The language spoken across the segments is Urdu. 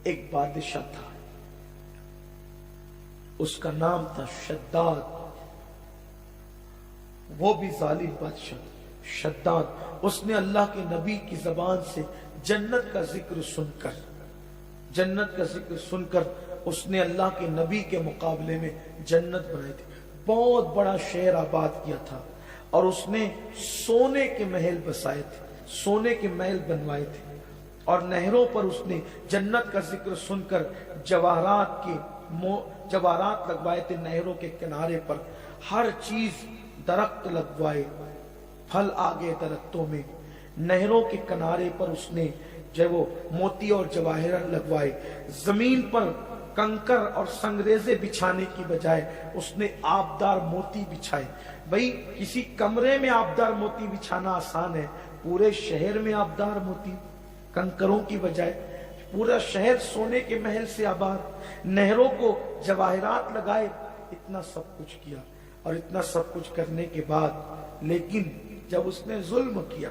ایک بادشاہ تھا، اس کا نام تھا شداد، وہ بھی ظالم بادشاہ شداد۔ اس نے اللہ کے نبی کی زبان سے جنت کا ذکر سن کر اس نے اللہ کے نبی کے مقابلے میں جنت بنائی تھی، بہت بڑا شہر آباد کیا تھا، اور اس نے سونے کے محل بسائے تھے، سونے کے محل بنوائے تھے، اور نہروں پر اس نے جنت کا ذکر سن کر جواہرات لگوائے تھے، نہروں کے کنارے پر ہر چیز، درخت لگوائے، پھل آگے درختوں میں، نہروں کے کنارے پر اس نے جو وہ موتی اور جواہرات لگوائے، زمین پر کنکر اور سنگریزے بچھانے کی بجائے اس نے آبدار موتی بچھائے۔ بھئی کسی کمرے میں آبدار موتی بچھانا آسان ہے، پورے شہر میں آبدار موتی، کنکروں کی بجائے پورا شہر سونے کے محل سے آباد، نہروں کو جواہرات لگائے، اتنا سب کچھ کیا۔ اور اتنا سب کچھ کرنے کے بعد لیکن جب اس نے ظلم کیا،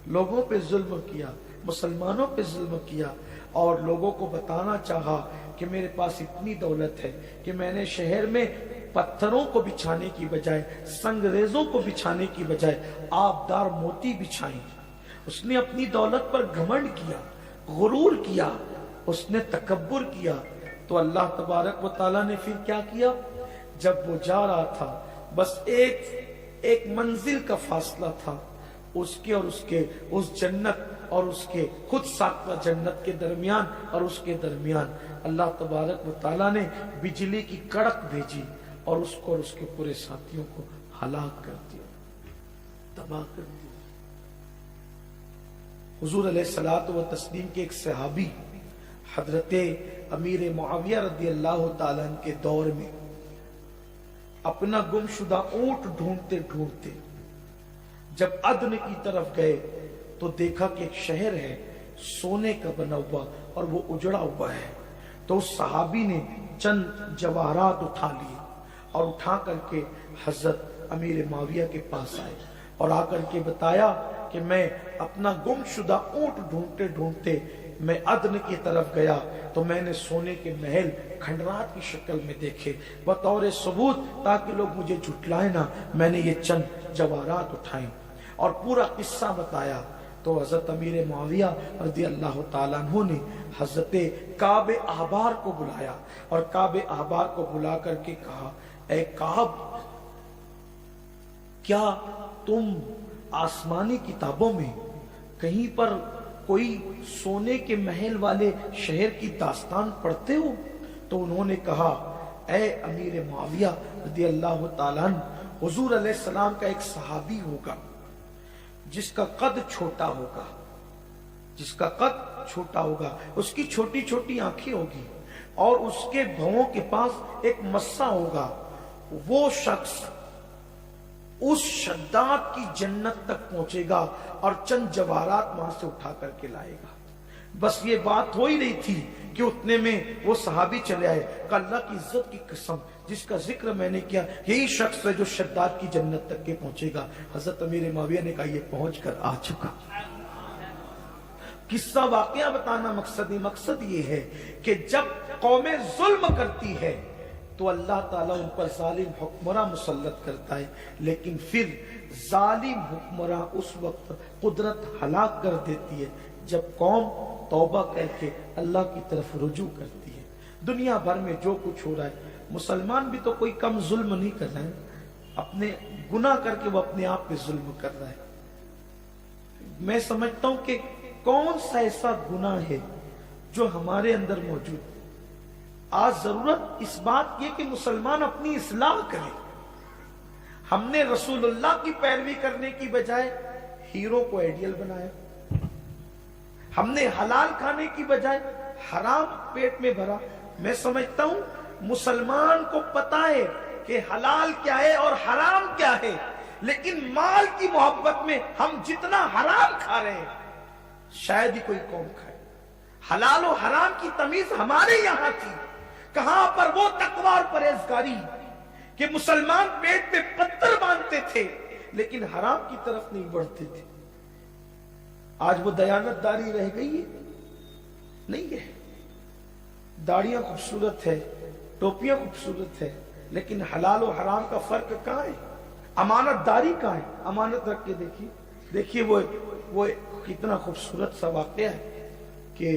لوگوں پہ ظلم کیا، مسلمانوں پہ ظلم کیا، اور لوگوں کو بتانا چاہا کہ میرے پاس اتنی دولت ہے کہ میں نے شہر میں پتھروں کو بچھانے کی بجائے، سنگریزوں کو بچھانے کی بجائے آبدار موتی بچھائیں، اس نے اپنی دولت پر گھمنڈ کیا، غرور کیا، اس نے تکبر کیا، تو اللہ تبارک و تعالیٰ نے پھر کیا کیا؟ جب وہ جا رہا تھا، بس ایک منزل کا فاصلہ تھا اس کے اور اس جنت اور اس کے خود ساختہ جنت کے درمیان اور اس کے درمیان، اللہ تبارک و تعالیٰ نے بجلی کی کڑک بھیجی اور اس کو اور اس کے پورے ساتھیوں کو ہلاک کر دیا، تباہ کر دیا۔ حضور علیہ الصلوۃ والتسلیم کے ایک صحابی حضرت امیر معاویہ رضی اللہ تعالیٰ عنہ کے دور میں اپنا گم شدہ اونٹ ڈھونڈتے ڈھونڈتے جب عدن کی طرف گئے تو دیکھا کہ ایک شہر ہے سونے کا بنا ہوا اور وہ اجڑا ہوا ہے، تو اس صحابی نے چند جواہرات اٹھا لیے اور اٹھا کر کے حضرت امیر معاویہ کے پاس آئے اور آ کر کے بتایا کہ میں اپنا گم شدہ اونٹ ڈھونڈتے ڈھونڈتے میں عدن کی طرف گیا تو میں نے سونے کے محل کھنڈرات کی شکل میں دیکھے، بطور ثبوت تاکہ لوگ مجھے جھٹلائیں نہ، میں نے یہ چند جواہرات اٹھائیں اور پورا قصہ بتایا۔ تو حضرت امیر معاویہ رضی اللہ تعالیٰ عنہ نے حضرت کعب احبار کو بلایا اور کعب احبار کو بلا کر کے کہا، اے کعب، کیا تم آسمانی کتابوں میں کہیں پر کوئی سونے کے محل والے شہر کی داستان پڑھتے ہو؟ تو انہوں نے کہا، اے امیر معاویہ رضی اللہ تعالیٰ عنہ، حضور علیہ السلام کا ایک صحابی ہوگا جس کا قد چھوٹا ہوگا، اس کی چھوٹی چھوٹی آنکھیں ہوگی اور اس کے بھووں کے پاس ایک مسا ہوگا، وہ شخص اس شداد کی جنت تک پہنچے گا اور چند جواہرات وہاں سے اٹھا کر کے لائے گا۔ بس یہ بات ہو ہی نہیں تھی کہ اتنے میں وہ صحابی چلے آئے کہ اللہ کی عزت کی قسم، جس کا ذکر میں نے کیا یہی شخص ہے جو شداد کی جنت تک کے پہنچے گا۔ حضرت امیر معاویہ نے کہا، یہ پہنچ کر آ چکا۔ قصہ واقعہ بتانا مقصد یہ ہے کہ جب قومیں ظلم کرتی ہے تو اللہ تعالیٰ ان پر ظالم حکمراں مسلط کرتا ہے، لیکن پھر ظالم حکمراں اس وقت قدرت ہلاک کر دیتی ہے جب قوم توبہ کر کے اللہ کی طرف رجوع کرتی ہے۔ دنیا بھر میں جو کچھ ہو رہا ہے، مسلمان بھی تو کوئی کم ظلم نہیں کر رہا ہے، اپنے گناہ کر کے وہ اپنے آپ پہ ظلم کر رہا ہے۔ میں سمجھتا ہوں کہ کون سا ایسا گناہ ہے جو ہمارے اندر موجود ہے؟ آج ضرورت اس بات کی کہ مسلمان اپنی اصلاح کرے۔ ہم نے رسول اللہ کی پیروی کرنے کی بجائے ہیرو کو آئیڈیل بنایا، ہم نے حلال کھانے کی بجائے حرام پیٹ میں بھرا۔ میں سمجھتا ہوں مسلمان کو پتا ہے کہ حلال کیا ہے اور حرام کیا ہے، لیکن مال کی محبت میں ہم جتنا حرام کھا رہے ہیں شاید ہی کوئی قوم کھائے۔ حلال و حرام کی تمیز ہمارے یہاں تھی، کہاں پر وہ تقوی اور پرہیزگاری کہ مسلمان پیٹ پہ پتھر باندھتے تھے لیکن حرام کی طرف نہیں بڑھتے تھے۔ آج وہ دیانت داری رہ گئی ہے؟ نہیں ہے۔ داڑیاں خوبصورت ہے، ٹوپیاں خوبصورت ہے، لیکن حلال و حرام کا فرق کہاں ہے؟ امانت داری کہاں ہے؟ امانت رکھ کے دیکھیے وہ کتنا خوبصورت سا واقعہ ہے کہ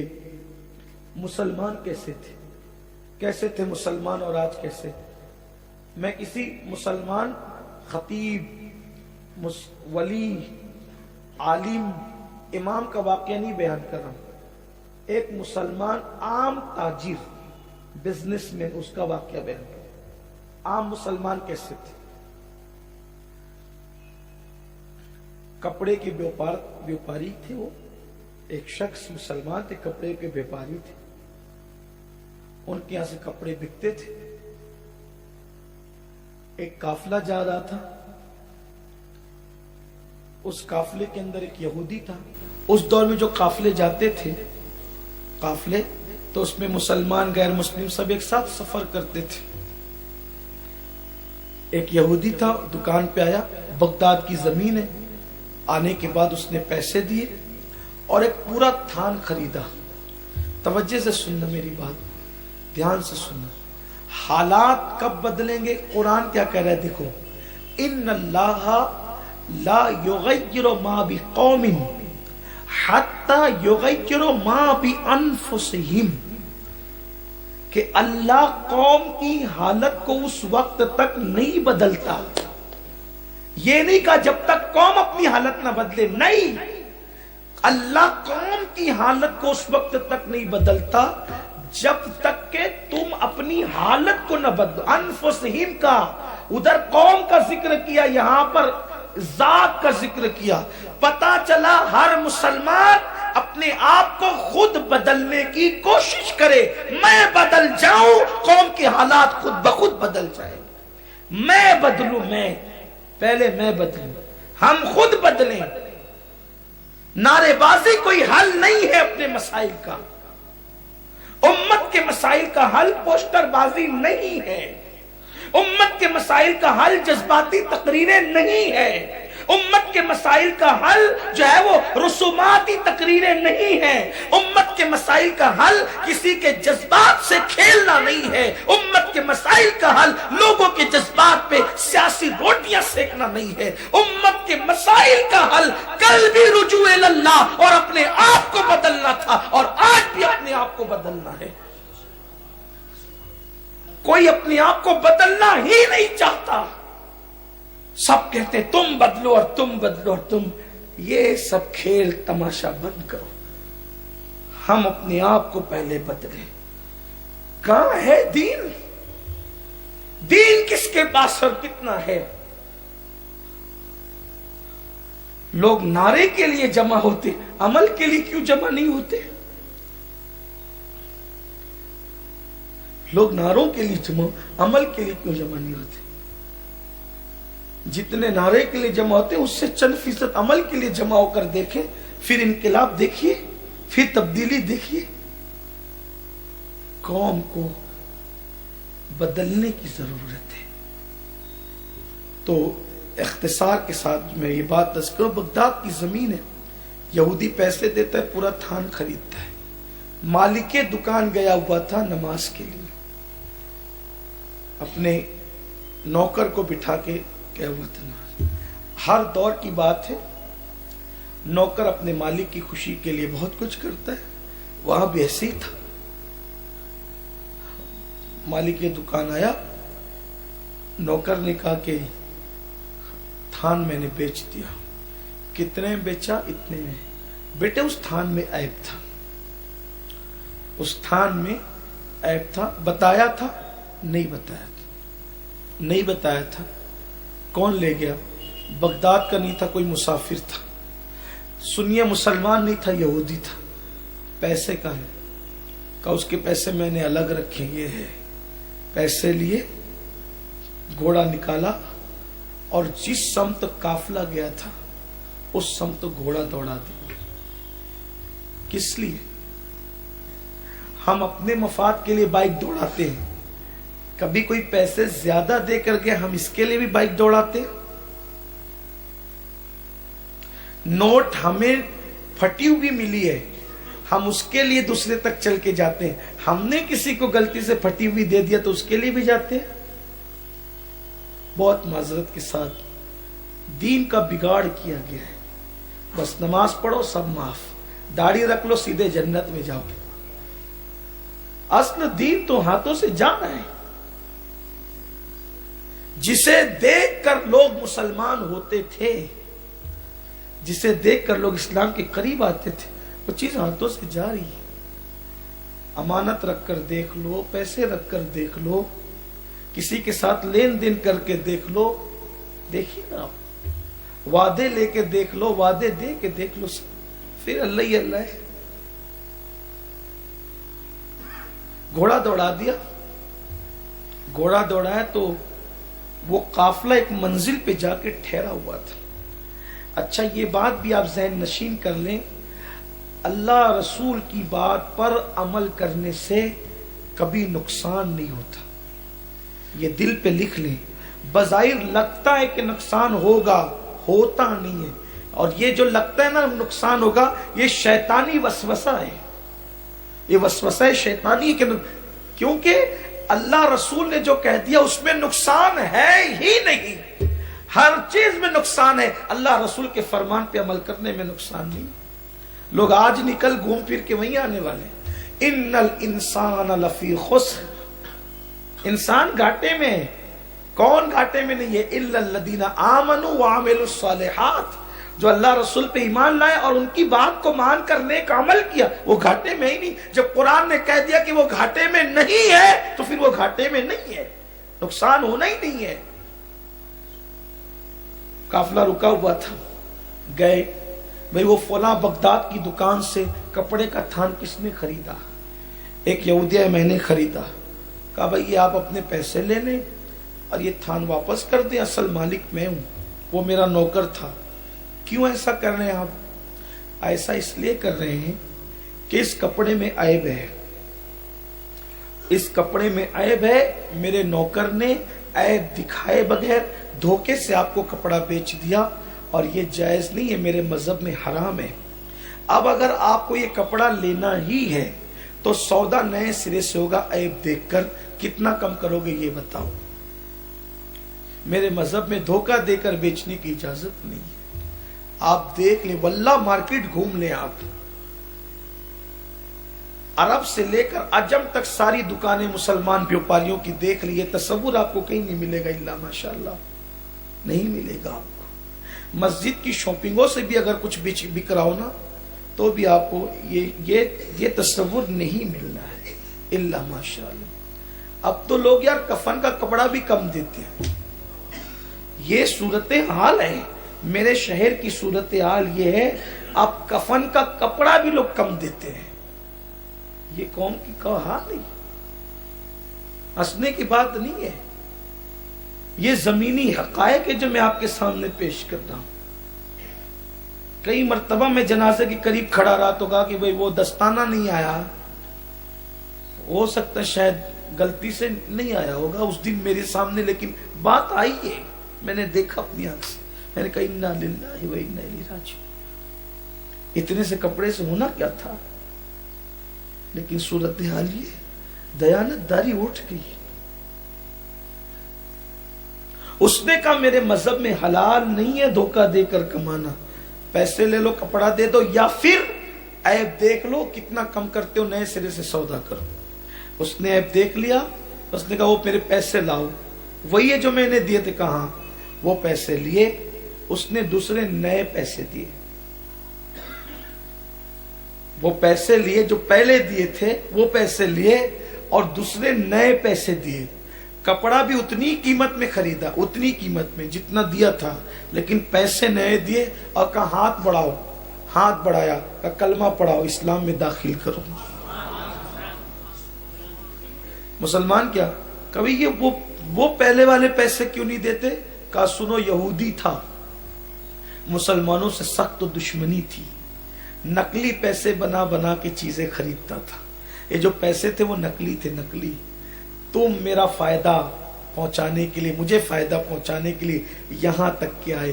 مسلمان کیسے تھے مسلمان اور آج کیسے؟ میں کسی مسلمان خطیب، ولی، عالم، امام کا واقعہ نہیں بیان کر رہا ہوں، ایک مسلمان عام تاجر، بزنس مین، اس کا واقعہ بیان کر رہا ہوں۔ عام مسلمان کیسے تھے؟ کپڑے کے بیوپاری تھے، وہ ایک شخص مسلمان تھے، کپڑے کے بیوپاری تھے، ان کے یہاں سے کپڑے بکتے تھے۔ ایک قافلہ جا رہا تھا، اس قافلے کے اندر ایک یہودی تھا۔ اس دور میں جو قافلے جاتے تھے تو اس میں مسلمان، غیر مسلم سب ایک ساتھ سفر کرتے تھے۔ ایک یہودی تھا، دکان پہ آیا، بغداد کی زمین ہے، آنے کے بعد اس نے پیسے دیے اور ایک پورا تھان خریدا۔ توجہ سے سننا میری بات، دھیان سے سننا۔ حالات کب بدلیں گے؟ قرآن کیا کہہ رہا ہے دیکھو، ان اللہ لا یغیر ما بقوم حتی یغیر ما بانفسہم، کہ اللہ قوم کی حالت کو اس وقت تک نہیں بدلتا۔ یہ نہیں کہا جب تک قوم اپنی حالت نہ بدلے، نہیں، اللہ قوم کی حالت کو اس وقت تک نہیں بدلتا جب تک کہ تم اپنی حالت کو نہ بدلو۔ انفسہم کا ادھر قوم کا ذکر کیا، یہاں پر ذات کا ذکر کیا۔ پتا چلا ہر مسلمان اپنے آپ کو خود بدلنے کی کوشش کرے، میں بدل جاؤں، قوم کے حالات خود بخود بدل جائے۔ میں بدلوں، پہلے میں بدلوں، ہم خود بدلیں۔ نعرے بازی کوئی حل نہیں ہے اپنے مسائل کا، امت کے مسائل کا حل پوسٹر بازی نہیں ہے، امت کے مسائل کا حل جذباتی تقریریں نہیں ہے، امت کے مسائل کا حل جو ہے وہ رسوماتی تقریریں نہیں ہیں، امت کے مسائل کا حل کسی کے جذبات سے کھیلنا نہیں ہے، امت کے مسائل کا حل لوگوں کے جذبات پہ سیاسی روٹیاں سیکنا نہیں ہے، امت کے مسائل کا حل کل بھی رجوع اللہ اور اپنے آپ کو بدلنا تھا اور آج بھی اپنے آپ کو بدلنا ہے۔ کوئی اپنے آپ کو بدلنا ہی نہیں چاہتا، سب کہتے ہیں تم بدلو اور تم بدلو اور تم، یہ سب کھیل تماشا بند کرو، ہم اپنے آپ کو پہلے بدلیں۔ کہاں ہے دین؟ دین کس کے پاس اور کتنا ہے؟ لوگ نعرے کے لیے جمع ہوتے، عمل کے لیے کیوں جمع نہیں ہوتے؟ لوگ نعروں کے لیے جمع، عمل کے لیے کیوں جمع نہیں ہوتے؟ جتنے نعرے کے لیے جمع ہوتے ہیں اس سے چند فیصد عمل کے لیے جمع ہو کر دیکھیں، پھر انقلاب دیکھیے، پھر تبدیلی دیکھیے۔ قوم کو بدلنے کی ضرورت ہے۔ تو اختصار کے ساتھ میں یہ بات تذکر، بغداد کی زمین ہے، یہودی پیسے دیتا ہے، پورا تھان خریدتا ہے۔ مالک دکان گیا ہوا تھا نماز کے لیے، اپنے نوکر کو بٹھا کے کیا ہوا تھا، ہر دور کی بات ہے، نوکر اپنے مالک کی خوشی کے لیے بہت کچھ کرتا ہے، وہاں بھی ایسے ہی تھا۔ مالک دکان آیا، نوکر نے کہا کہ تھان میں نے بیچ دیا۔ کتنے بیچا؟ اتنے میں۔ بیٹے اس تھان میں عیب تھا، اس تھان میں عیب تھا، بتایا تھا؟ نہیں بتایا تھا، نہیں بتایا تھا۔ کون لے گیا؟ بغداد کا نہیں تھا، کوئی مسافر تھا، سنیے مسلمان نہیں تھا، یہودی تھا۔ پیسے کا ہے، کہا اس کے پیسے میں نے الگ رکھے، یہ ہے۔ پیسے لیے، گھوڑا نکالا اور جس سمت قافلہ گیا تھا اس سمت گھوڑا دوڑا دیا۔ کس لیے؟ ہم اپنے مفاد کے لیے بائک دوڑاتے ہیں، کبھی کوئی پیسے زیادہ دے کر گیا، ہم اس کے لیے بھی بائک دوڑاتے ہیں۔ نوٹ ہمیں پھٹی ہوئی ملی ہے، ہم اس کے لیے دوسرے تک چل کے جاتے ہیں. ہم نے کسی کو غلطی سے پھٹی ہوئی دے دیا تو اس کے لیے بھی جاتے ہیں. بہت معذرت کے ساتھ دین کا بگاڑ کیا گیا ہے. بس نماز پڑھو سب معاف, داڑھی رکھ لو سیدھے جنت میں جاؤ. اصل دین تو ہاتھوں سے جانا ہے. جسے دیکھ کر لوگ مسلمان ہوتے تھے, جسے دیکھ کر لوگ اسلام کے قریب آتے تھے, وہ چیز ہاتھوں سے جا رہی ہے. امانت رکھ کر دیکھ لو, پیسے رکھ کر دیکھ لو, کسی کے ساتھ لین دین کر کے دیکھ لو, دیکھیے نا آپ, وعدے لے کے دیکھ لو, وعدے دے کے دیکھ لو, پھر اللہ ہی اللہ ہے. گھوڑا دوڑا دیا, گھوڑا دوڑا ہے تو وہ قافلہ ایک منزل پہ جا کے ٹھہرا ہوا تھا. اچھا یہ بات بھی آپ ذہن نشین کر لیں, اللہ رسول کی بات پر عمل کرنے سے کبھی نقصان نہیں ہوتا. یہ دل پہ لکھ لیں. بظاہر لگتا ہے کہ نقصان ہوگا, ہوتا نہیں ہے. اور یہ جو لگتا ہے نا نقصان ہوگا, یہ شیطانی وسوسہ ہے. یہ وسوسہ شیطانی ہے, کیونکہ اللہ رسول نے جو کہہ دیا اس میں نقصان ہے ہی نہیں. ہر چیز میں نقصان ہے, اللہ رسول کے فرمان پہ عمل کرنے میں نقصان نہیں. لوگ آج نکل گھوم پھر کے وہیں آنے والے. ان الانسان لفی خسر, انسان گھاٹے میں ہے. کون گھاٹے میں نہیں ہے؟ الا الذین آمنوا وعملوا الصالحات, جو اللہ رسول پہ ایمان لائے اور ان کی بات کو مان کر نیک عمل کیا, وہ گھاٹے میں ہی نہیں. جب قرآن نے کہہ دیا کہ وہ گھاٹے میں نہیں ہے تو پھر وہ گھاٹے میں نہیں ہے, نقصان ہونا ہی نہیں ہے. قافلہ رکا ہوا تھا, گئے بھئی وہ فلاں بغداد کی دکان سے کپڑے کا تھان کس نے خریدا؟ ایک یہودی ہے, میں نے خریدا. کہا بھئی یہ آپ اپنے پیسے لے لیں اور یہ تھان واپس کر دیں, اصل مالک میں ہوں, وہ میرا نوکر تھا. کیوں ایسا کر رہے ہیں آپ؟ ایسا اس لیے کر رہے ہیں کہ اس کپڑے میں عیب ہے, اس کپڑے میں عیب ہے. میرے نوکر نے عیب دکھائے بغیر دھوکے سے آپ کو کپڑا بیچ دیا اور یہ جائز نہیں ہے, میرے مذہب میں حرام ہے. اب اگر آپ کو یہ کپڑا لینا ہی ہے تو سودا نئے سرے سے ہوگا, عیب دیکھ کر. کتنا کم کرو گے یہ بتاؤ؟ میرے مذہب میں دھوکہ دے کر بیچنے کی اجازت نہیں ہے. آپ دیکھ لیں, واللہ مارکیٹ گھوم لیں آپ, عرب سے لے کر عجم تک ساری دکانیں مسلمان بیوپاریوں کی دیکھ لیے, تصور آپ کو کہیں نہیں ملے گا الا ماشاءاللہ, نہیں ملے گا آپ کو. مسجد کی شاپنگوں سے بھی اگر کچھ بک رہا ہو نا تو بھی آپ کو یہ تصور نہیں ملنا ہے الا ماشاءاللہ. اب تو لوگ یار کفن کا کپڑا بھی کم دیتے ہیں. یہ صورتحال ہے, میرے شہر کی صورتحال یہ ہے, اب کفن کا کپڑا بھی لوگ کم دیتے ہیں. یہ قوم کی کہا نہیں, ہنسنے کی بات نہیں ہے, یہ زمینی حقائق ہے جو میں آپ کے سامنے پیش کرتا ہوں. کئی مرتبہ میں جنازے کے قریب کھڑا رہا تو کہا کہ بھئی وہ دستانہ نہیں آیا, ہو سکتا ہے شاید غلطی سے نہیں آیا ہوگا اس دن میرے سامنے, لیکن بات آئی ہے, میں نے دیکھا اپنی آنکھ سے. میں نے کہا انا للہ و انا الیہ راجعون. اتنے سے کپڑے سے ہونا کیا تھا, لیکن صورتحال یہ, دیانت داری اٹھ گئی. اس نے کہا میرے مذہب میں حلال نہیں ہے دھوکہ دے کر کمانا, پیسے لے لو کپڑا دے دو, یا پھر عیب دیکھ لو کتنا کم کرتے ہو, نئے سرے سے سودا کرو. اس نے عیب دیکھ لیا, اس نے کہا وہ میرے پیسے لاؤ, وہی ہے جو میں نے دیے تھے. کہاں؟ وہ پیسے لیے, اس نے دوسرے نئے پیسے دیے. وہ پیسے لیے جو پہلے دیے تھے, وہ پیسے لیے اور دوسرے نئے پیسے دیے. کپڑا بھی اتنی قیمت میں خریدا, اتنی قیمت میں جتنا دیا تھا, لیکن پیسے نئے دیے اور کہا ہاتھ بڑھاؤ. ہاتھ بڑھایا, کہا کلمہ پڑھاؤ, اسلام میں داخل کرو. مسلمان کیا کبھی یہ وہ پہلے والے پیسے کیوں نہیں دیتے؟ کہا سنو, یہودی تھا, مسلمانوں سے سخت دشمنی تھی, نقلی پیسے بنا بنا کے چیزیں خریدتا تھا. یہ جو پیسے تھے وہ نقلی تھے, نقلی. تم میرا فائدہ پہنچانے کے لیے, مجھے فائدہ پہنچانے کے لیے یہاں تک کے آئے.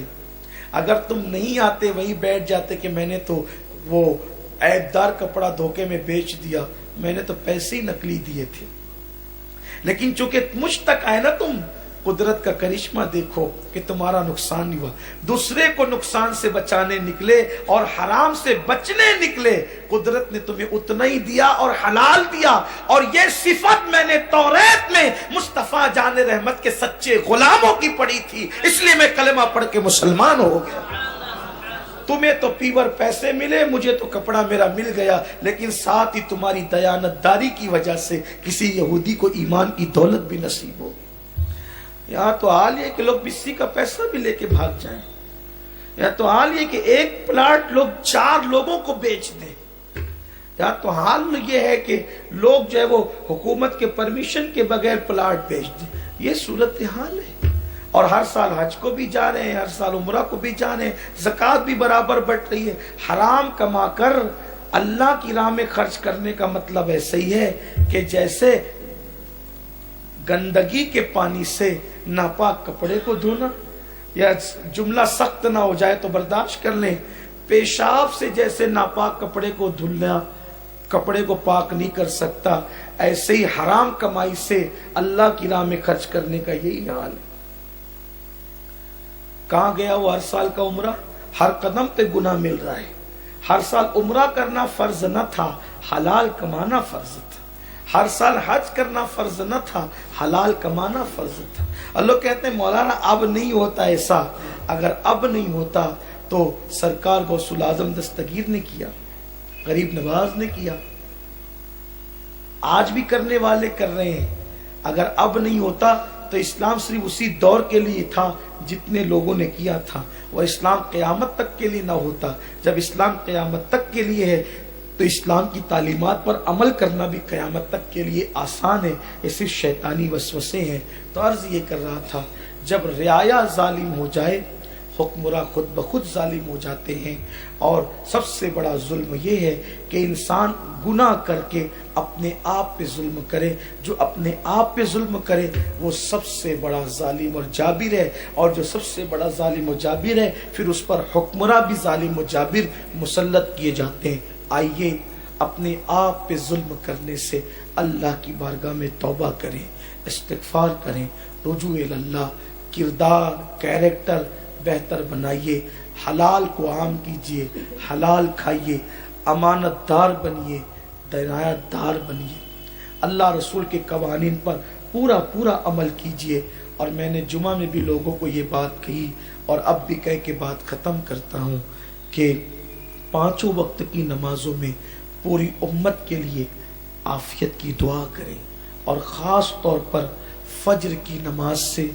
اگر تم نہیں آتے, وہیں بیٹھ جاتے کہ میں نے تو وہ عیبدار کپڑا دھوکے میں بیچ دیا، میں نے تو پیسے ہی نقلی دیے تھے، لیکن چونکہ مجھ تک آئے نا تم، قدرت کا کرشمہ دیکھو کہ تمہارا نقصان نہیں ہوا، دوسرے کو نقصان سے بچانے نکلے اور حرام سے بچنے نکلے، قدرت نے تمہیں اتنا ہی دیا اور حلال دیا۔ اور یہ صفت میں نے توریت میں مصطفیٰ جان رحمت کے سچے غلاموں کی پڑھی تھی، اس لیے میں کلمہ پڑھ کے مسلمان ہو گیا۔ تمہیں تو پیور پیسے ملے، مجھے تو کپڑا میرا مل گیا، لیکن ساتھ ہی تمہاری دیانت داری کی وجہ سے کسی یہودی کو ایمان کی دولت بھی نصیب ہو۔ یہاں تو حال یہ کہ لوگ بسی کا پیسہ بھی لے کے بھاگ جائیں، یہاں تو حال یہ کہ ایک پلاٹ لوگ 4 لوگوں کو بیچ دیں، یہاں تو حال یہ ہے کہ لوگ جو ہے وہ حکومت کے پرمیشن کے بغیر پلاٹ بیچ دیں۔ یہ صورتحال ہے، اور ہر سال حج کو بھی جا رہے ہیں، ہر سال عمرہ کو بھی جا رہے ہیں، زکوٰۃ بھی برابر بٹ رہی ہے۔ حرام کما کر اللہ کی راہ میں خرچ کرنے کا مطلب ایسا ہی ہے کہ جیسے گندگی کے پانی سے ناپاک کپڑے کو دھونا، یا جملہ سخت نہ ہو جائے تو برداشت کر لیں، پیشاب سے جیسے ناپاک کپڑے کو دھلنا کپڑے کو پاک نہیں کر سکتا، ایسے ہی حرام کمائی سے اللہ کی راہ میں خرچ کرنے کا یہی حال ہے۔ کہاں گیا وہ ہر سال کا عمرہ؟ ہر قدم پہ گناہ مل رہا ہے۔ ہر سال عمرہ کرنا فرض نہ تھا، حلال کمانا فرض تھا۔ ہر سال حج کرنا فرض نہ تھا، حلال کمانا فرض تھا۔ اللہ کہتے ہیں مولانا اب نہیں ہوتا ایسا، اگر اب نہیں ہوتا تو سرکار غوث الاعظم دستگیر نے کیا، غریب نواز نے کیا، آج بھی کرنے والے کر رہے ہیں۔ اگر اب نہیں ہوتا تو اسلام صرف اسی دور کے لیے تھا جتنے لوگوں نے کیا تھا، اور اسلام قیامت تک کے لیے نہ ہوتا۔ جب اسلام قیامت تک کے لیے ہے تو اسلام کی تعلیمات پر عمل کرنا بھی قیامت تک کے لیے آسان ہے، یہ صرف شیطانی وسوسے ہیں۔ تو عرض یہ کر رہا تھا، جب رعایا ظالم ہو جائے، حکمراں خود بخود ظالم ہو جاتے ہیں، اور سب سے بڑا ظلم یہ ہے کہ انسان گناہ کر کے اپنے آپ پہ ظلم کرے۔ جو اپنے آپ پہ ظلم کرے وہ سب سے بڑا ظالم اور جابر ہے، اور جو سب سے بڑا ظالم و جابر ہے پھر اس پر حکمراں بھی ظالم و جابر مسلط کیے جاتے ہیں۔ آئیے اپنے آپ پہ ظلم کرنے سے اللہ کی بارگاہ میں توبہ کریں، استغفار کریں، رجوع اللہ، کردار کیریکٹر بہتر بنائیے، حلال کو عام کیجیے، حلال کھائیے، امانت دار بنیے، دیانت دار بنیے، اللہ رسول کے قوانین پر پورا عمل کیجیے۔ اور میں نے جمعہ میں بھی لوگوں کو یہ بات کہی، اور اب بھی کہہ کے بات ختم کرتا ہوں کہ 5 وقت کی نمازوں میں پوری امت کے لیے عافیت کی دعا کریں، اور خاص طور پر فجر کی نماز سے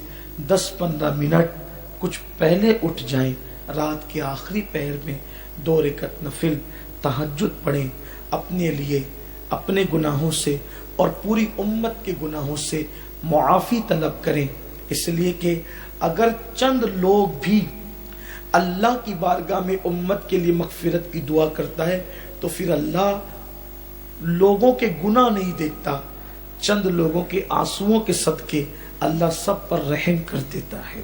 10-15 منٹ کچھ پہلے اٹھ جائیں، رات کے آخری پہر میں 2 رکعت نفل تہجد پڑھیں، اپنے لیے، اپنے گناہوں سے اور پوری امت کے گناہوں سے معافی طلب کریں۔ اس لیے کہ اگر چند لوگ بھی اللہ کی بارگاہ میں امت کے لیے مغفرت کی دعا کرتا ہے تو پھر اللہ لوگوں کے گناہ نہیں دیکھتا، چند لوگوں کے آنسوؤں کے صدقے اللہ سب پر رحم کر دیتا ہے۔